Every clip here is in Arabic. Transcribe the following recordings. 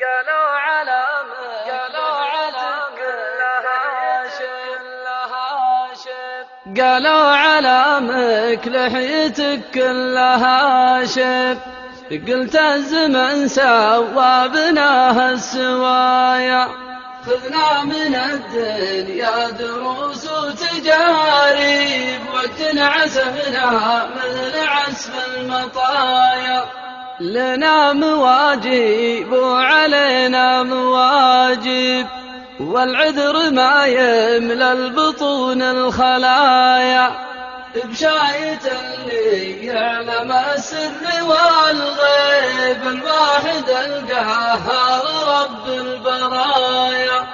قالوا علامتك كلها شب، قالوا علامك لحيتك كلها شب. قلت الزمن سوى بنا السوايا، خذنا من الدنيا دروس وتجارب، وقت عزفنا مثل عزف المطايا. لنا مواجب وعلينا مواجب، والعذر ما يملى البطون الخلايا. بشاية اللي يعلم السر والغيب، الواحد القهار رب البرايا.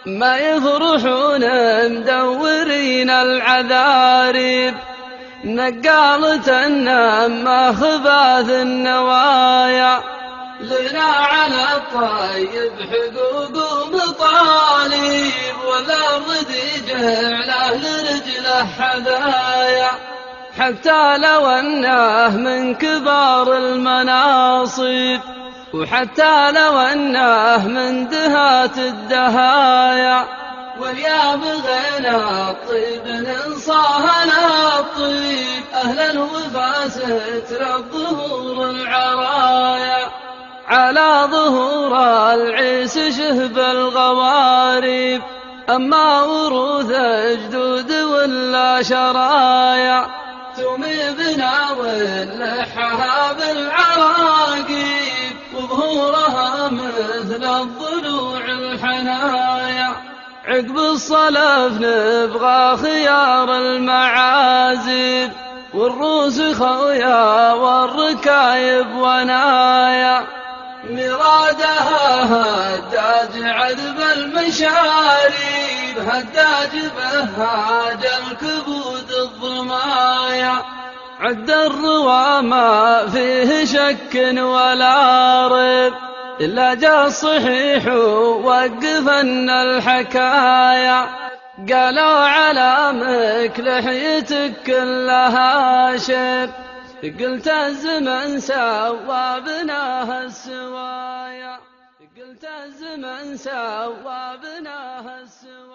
ما يفرحون مدورين العذارب، نقالة النمى خباث النوايا. لنا على الطيب حقوق ومطالب، والأرض دي جعله لرجله حذايا. حتى لو أنه من كبار المناصب، وحتى لو أنه من دهات الدهايا. واليا بغينا الطيب ننصاهنا الطيب، أهل الوفا ستر الظهور العرايا. على ظهور العيس شهب الغوارب، أما وروث جدود ولا شرايا. تمي بنا ولحها بالعراقيب، وظهورها مثل الضلوع الحنايا. عقب الصلف نبغى خيار المعازب، والروس خويا والركايب ونايا. مرادها هداج عذب المشاريب، هداج بهاج الكبود الظمايا. عد الروى ما فيه شك ولا ريب، إلا جاء الصحيح ووقفن الحكايا. قالوا علامك لحيتك كلها شب، قلت الزمن سوى بناها السوايا. قلت الزمن سوى بناها السوايا.